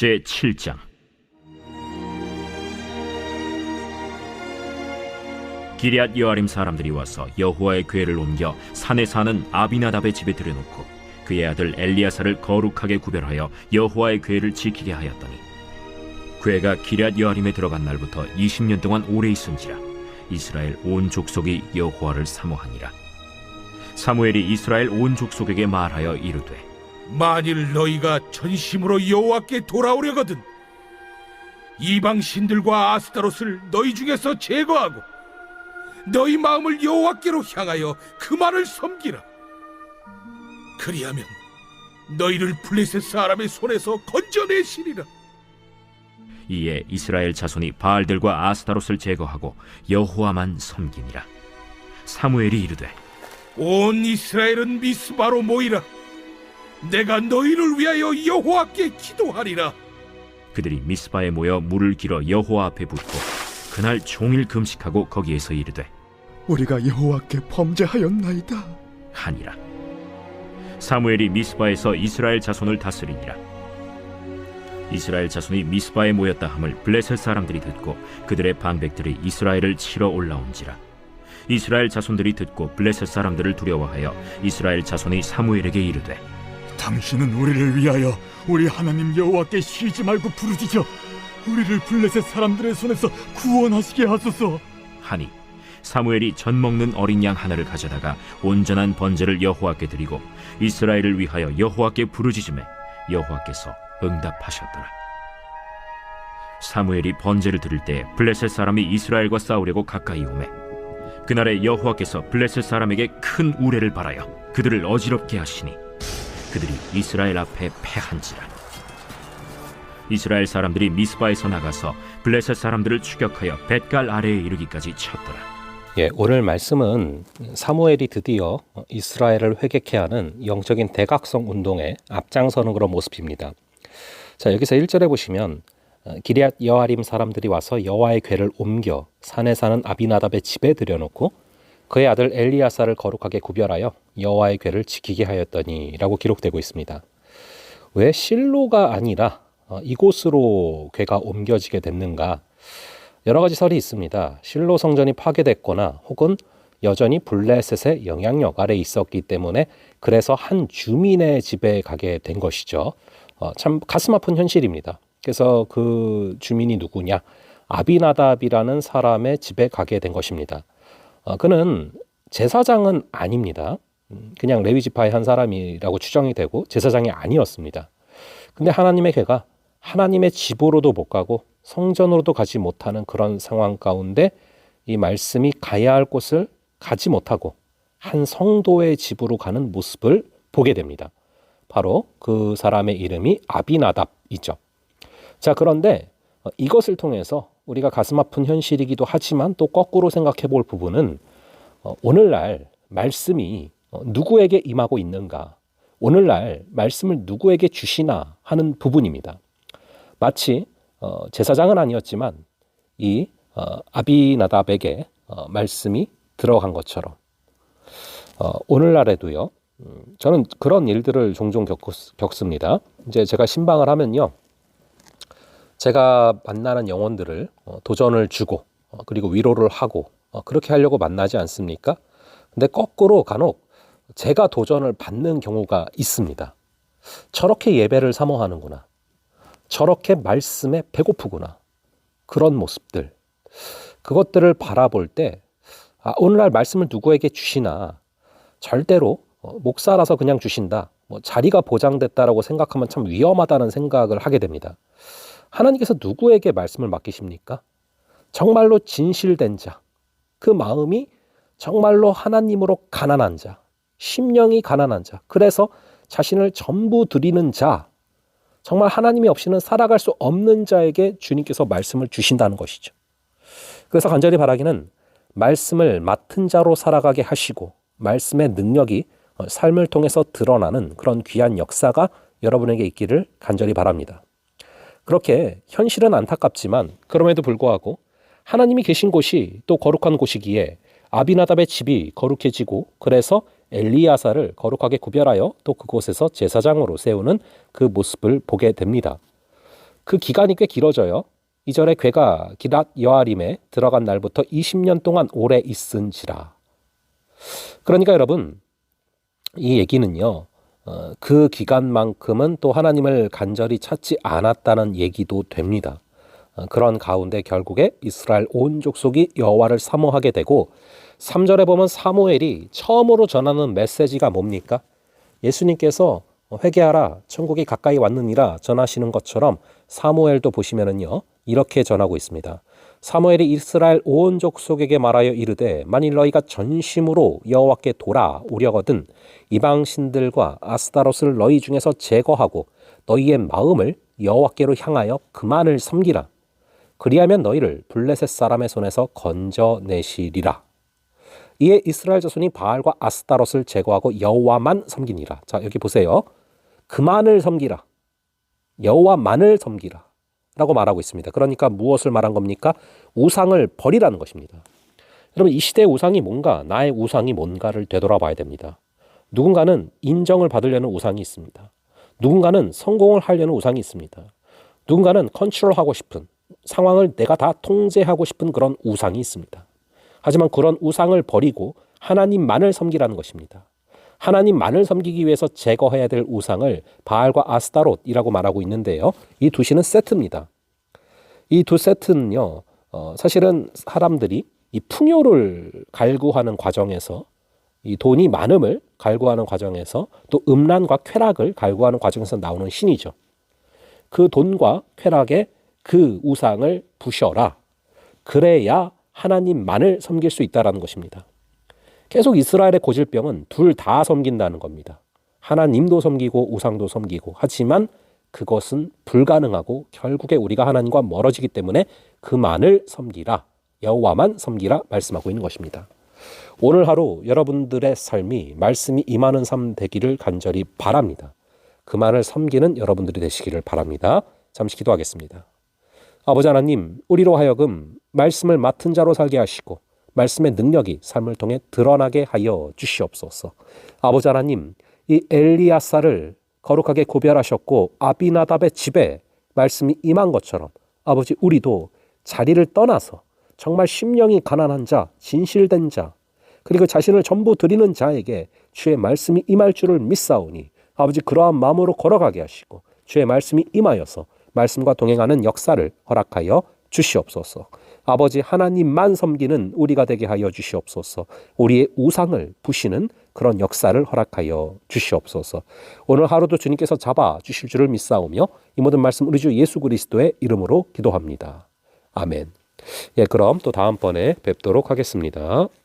제7장. 기럇 여아림 사람들이 와서 여호와의 궤를 옮겨 산에 사는 아비나답의 집에 들여놓고 그의 아들 엘리야사를 거룩하게 구별하여 여호와의 궤를 지키게 하였더니, 궤가 기럇 여아림에 들어간 날부터 20년 동안 오래 있은지라 이스라엘 온 족속이 여호와를 사모하니라. 사무엘이 이스라엘 온 족속에게 말하여 이르되, 만일 너희가 전심으로 여호와께 돌아오려거든 이방 신들과 아스타롯을 너희 중에서 제거하고 너희 마음을 여호와께로 향하여 그만을 섬기라. 그리하면 너희를 블레셋 사람의 손에서 건져내시리라. 이에 이스라엘 자손이 바알들과 아스타롯을 제거하고 여호와만 섬기니라. 사무엘이 이르되, 온 이스라엘은 미스바로 모이라. 내가 너희를 위하여 여호와께 기도하리라. 그들이 미스바에 모여 물을 길어 여호와 앞에 붓고 그날 종일 금식하고 거기에서 이르되, 우리가 여호와께 범죄하였나이다 하니라. 사무엘이 미스바에서 이스라엘 자손을 다스리니라. 이스라엘 자손이 미스바에 모였다 함을 블레셋 사람들이 듣고 그들의 방백들이 이스라엘을 치러 올라온지라. 이스라엘 자손들이 듣고 블레셋 사람들을 두려워하여 이스라엘 자손이 사무엘에게 이르되, 당신은 우리를 위하여 우리 하나님 여호와께 쉬지 말고 부르짖어 우리를 블레셋 사람들의 손에서 구원하시게 하소서 하니, 사무엘이 전 먹는 어린 양 하나를 가져다가 온전한 번제를 여호와께 드리고 이스라엘을 위하여 여호와께 부르짖음에 여호와께서 응답하셨더라. 사무엘이 번제를 드릴 때 블레셋 사람이 이스라엘과 싸우려고 가까이 오매, 그날에 여호와께서 블레셋 사람에게 큰 우레를 발하여 그들을 어지럽게 하시니 그들이 이스라엘 앞에 패한지라. 이스라엘 사람들이 미스바에서 나가서 블레셋 사람들을 추격하여 벳갈 아래에 이르기까지 쳤더라. 오늘 말씀은 사무엘이 드디어 이스라엘을 회개케 하는 영적인 대각성 운동에 앞장서는 그런 모습입니다. 자, 여기서 1절에 보시면 기럇 여아림 사람들이 와서 여호와의 궤를 옮겨 산에 사는 아비나답의 집에 들여놓고 그의 아들 엘리야사를 거룩하게 구별하여 여호와의 궤를 지키게 하였더니 라고 기록되고 있습니다. 왜 실로가 아니라 이곳으로 궤가 옮겨지게 됐는가? 여러 가지 설이 있습니다. 실로 성전이 파괴됐거나 혹은 여전히 블레셋의 영향력 아래에 있었기 때문에 그래서 한 주민의 집에 가게 된 것이죠. 참 가슴 아픈 현실입니다. 그래서 그 주민이 누구냐? 아비나답이라는 사람의 집에 가게 된 것입니다. 그는 제사장은 아닙니다. 그냥 레위 지파의 한 사람이라고 추정이 되고 제사장이 아니었습니다. 근데 하나님의 궤가 하나님의 집으로도 못 가고 성전으로도 가지 못하는 그런 상황 가운데 이 말씀이 가야 할 곳을 가지 못하고 한 성도의 집으로 가는 모습을 보게 됩니다. 바로 그 사람의 이름이 아비나답이죠. 자, 그런데 이것을 통해서 우리가 가슴 아픈 현실이기도 하지만 또 거꾸로 생각해 볼 부분은 오늘날 말씀이 누구에게 임하고 있는가, 오늘날 말씀을 누구에게 주시나 하는 부분입니다. 마치 제사장은 아니었지만 이 아비나답에게 말씀이 들어간 것처럼 오늘날에도요, 저는 그런 일들을 종종 겪습니다. 이제 제가 신방을 하면요, 제가 만나는 영혼들을 도전을 주고 그리고 위로를 하고 그렇게 하려고 만나지 않습니까? 근데 거꾸로 간혹 제가 도전을 받는 경우가 있습니다. 저렇게 예배를 사모하는구나, 저렇게 말씀에 배고프구나, 그런 모습들, 그것들을 바라볼 때 오늘날 말씀을 누구에게 주시나 절대로 목사라서 그냥 주신다, 자리가 보장됐다라고 생각하면 참 위험하다는 생각을 하게 됩니다. 하나님께서 누구에게 말씀을 맡기십니까? 정말로 진실된 자, 그 마음이 정말로 하나님으로 가난한 자, 심령이 가난한 자, 그래서 자신을 전부 드리는 자, 정말 하나님이 없이는 살아갈 수 없는 자에게 주님께서 말씀을 주신다는 것이죠. 그래서 간절히 바라기는 말씀을 맡은 자로 살아가게 하시고 말씀의 능력이 삶을 통해서 드러나는 그런 귀한 역사가 여러분에게 있기를 간절히 바랍니다. 그렇게 현실은 안타깝지만 그럼에도 불구하고 하나님이 계신 곳이 또 거룩한 곳이기에 아비나답의 집이 거룩해지고 그래서 엘리야사를 거룩하게 구별하여 또 그곳에서 제사장으로 세우는 그 모습을 보게 됩니다. 그 기간이 꽤 길어져요. 이전에 괴가 기랏 여아림에 들어간 날부터 20년 동안 오래 있은지라. 그러니까 여러분, 이 얘기는요, 그 기간만큼은 또 하나님을 간절히 찾지 않았다는 얘기도 됩니다. 그런 가운데 결국에 이스라엘 온 족속이 여호와를 사모하게 되고, 3절에 보면 사무엘이 처음으로 전하는 메시지가 뭡니까? 예수님께서 회개하라 천국이 가까이 왔느니라 전하시는 것처럼 사무엘도 보시면은요, 이렇게 전하고 있습니다. 사무엘이 이스라엘 온 족속에게 말하여 이르되 만일 너희가 전심으로 여호와께 돌아오려거든 이방 신들과 아스타롯을 너희 중에서 제거하고 너희의 마음을 여호와께로 향하여 그만을 섬기라. 그리하면 너희를 블레셋 사람의 손에서 건져내시리라. 이에 이스라엘 자손이 바알과 아스타롯을 제거하고 여호와만 섬기니라. 자, 여기 보세요. 그만을 섬기라. 여호와만을 섬기라. 라고 말하고 있습니다. 그러니까 무엇을 말한 겁니까? 우상을 버리라는 것입니다. 여러분, 이 시대의 우상이 뭔가, 나의 우상이 뭔가를 되돌아봐야 됩니다. 누군가는 인정을 받으려는 우상이 있습니다. 누군가는 성공을 하려는 우상이 있습니다. 누군가는 컨트롤하고 싶은, 상황을 내가 다 통제하고 싶은 그런 우상이 있습니다. 하지만 그런 우상을 버리고 하나님만을 섬기라는 것입니다. 하나님만을 섬기기 위해서 제거해야 될 우상을 바알과 아스타롯이라고 말하고 있는데요. 이 두 시는 세트입니다. 이 두 세트는요, 사실은 사람들이 이 풍요를 갈구하는 과정에서, 이 돈이 많음을 갈구하는 과정에서, 또 음란과 쾌락을 갈구하는 과정에서 나오는 신이죠. 그 돈과 쾌락에 그 우상을 부셔라. 그래야 하나님만을 섬길 수 있다는 것입니다. 계속 이스라엘의 고질병은 둘 다 섬긴다는 겁니다. 하나님도 섬기고 우상도 섬기고, 하지만 그것은 불가능하고 결국에 우리가 하나님과 멀어지기 때문에 그만을 섬기라, 여호와만 섬기라 말씀하고 있는 것입니다. 오늘 하루 여러분들의 삶이 말씀이 임하는 삶 되기를 간절히 바랍니다. 그만을 섬기는 여러분들이 되시기를 바랍니다. 잠시 기도하겠습니다. 아버지 하나님, 우리로 하여금 말씀을 맡은 자로 살게 하시고 말씀의 능력이 삶을 통해 드러나게 하여 주시옵소서. 아버지 하나님, 이 엘리야사를 거룩하게 구별하셨고 아비나답의 집에 말씀이 임한 것처럼 아버지, 우리도 자리를 떠나서 정말 심령이 가난한 자, 진실된 자, 그리고 자신을 전부 드리는 자에게 주의 말씀이 임할 줄을 믿사오니 아버지, 그러한 마음으로 걸어가게 하시고 주의 말씀이 임하여서 말씀과 동행하는 역사를 허락하여 주시옵소서. 아버지, 하나님만 섬기는 우리가 되게 하여 주시옵소서. 우리의 우상을 부시는 그런 역사를 허락하여 주시옵소서. 오늘 하루도 주님께서 잡아 주실 줄을 믿사오며 이 모든 말씀 우리 주 예수 그리스도의 이름으로 기도합니다. 아멘. 예, 그럼 또 다음번에 뵙도록 하겠습니다.